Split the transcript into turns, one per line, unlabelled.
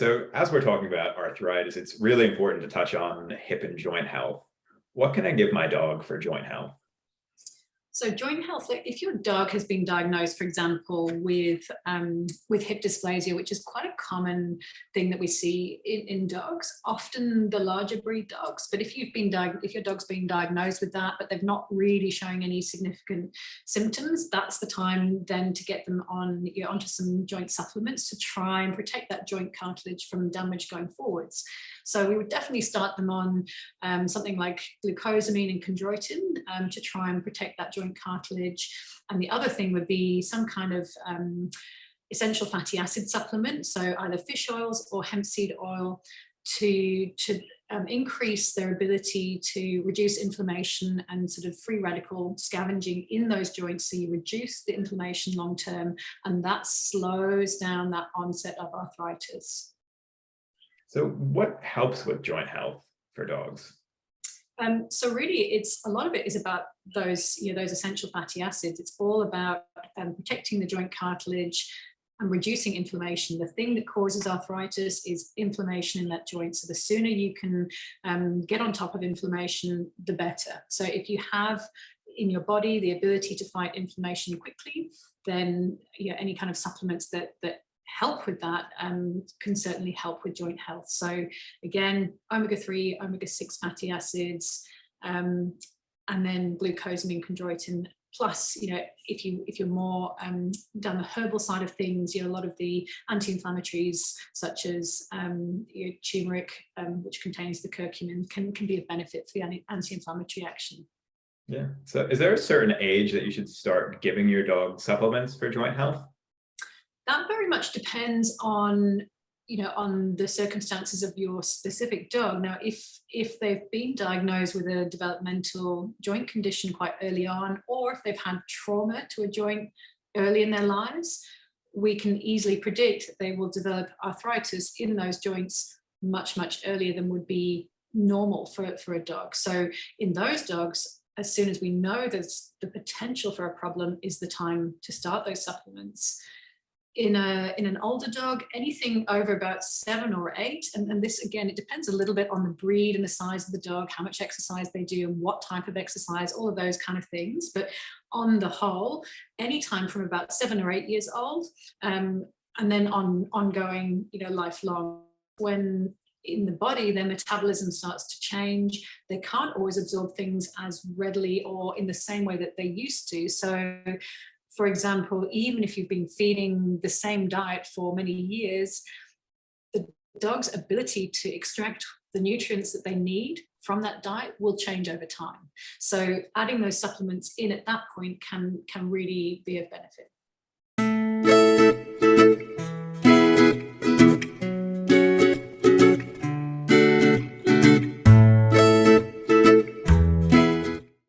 so as we're talking about arthritis, it's really important to touch on hip and joint health. What can I give my dog for joint health?
So joint health, like if your dog has been diagnosed, for example, with hip dysplasia, which is quite a common thing that we see in dogs, often the larger breed dogs. But if your dog's been diagnosed with that, but they've not really showing any significant symptoms, that's the time then to get them on onto some joint supplements to try and protect that joint cartilage from damage going forwards. So we would definitely start them on something like glucosamine and chondroitin to try and protect that joint cartilage. And the other thing would be some kind of essential fatty acid supplement, so either fish oils or hemp seed oil, to increase their ability to reduce inflammation and sort of free radical scavenging in those joints, so you reduce the inflammation long term, and that slows down that onset of arthritis.
So what helps with joint health for dogs?
So really, a lot of it is about those essential fatty acids. It's all about protecting the joint cartilage and reducing inflammation. The thing that causes arthritis is inflammation in that joint. So the sooner you can get on top of inflammation, the better. So if you have in your body the ability to fight inflammation quickly, then any kind of supplements that help with that can certainly help with joint health. So again, omega-3, omega-6 fatty acids, and then glucosamine, chondroitin. Plus, if you're more down the herbal side of things, a lot of the anti-inflammatories such as turmeric, which contains the curcumin, can be of benefit for the anti-inflammatory action.
Yeah. So is there a certain age that you should start giving your dog supplements for joint health?
That very much depends on the circumstances of your specific dog. Now, if they've been diagnosed with a developmental joint condition quite early on, or if they've had trauma to a joint early in their lives, we can easily predict that they will develop arthritis in those joints much, much earlier than would be normal for a dog. So in those dogs, as soon as we know there's the potential for a problem, is the time to start those supplements. In an older dog, anything over about 7 or 8, and this again, it depends a little bit on the breed and the size of the dog, how much exercise they do and what type of exercise, all of those kind of things. But on the whole, anytime from about 7 or 8 years old, and then ongoing, lifelong, when in the body their metabolism starts to change, they can't always absorb things as readily or in the same way that they used to. So for example, even if you've been feeding the same diet for many years, the dog's ability to extract the nutrients that they need from that diet will change over time. So adding those supplements in at that point can really be of benefit.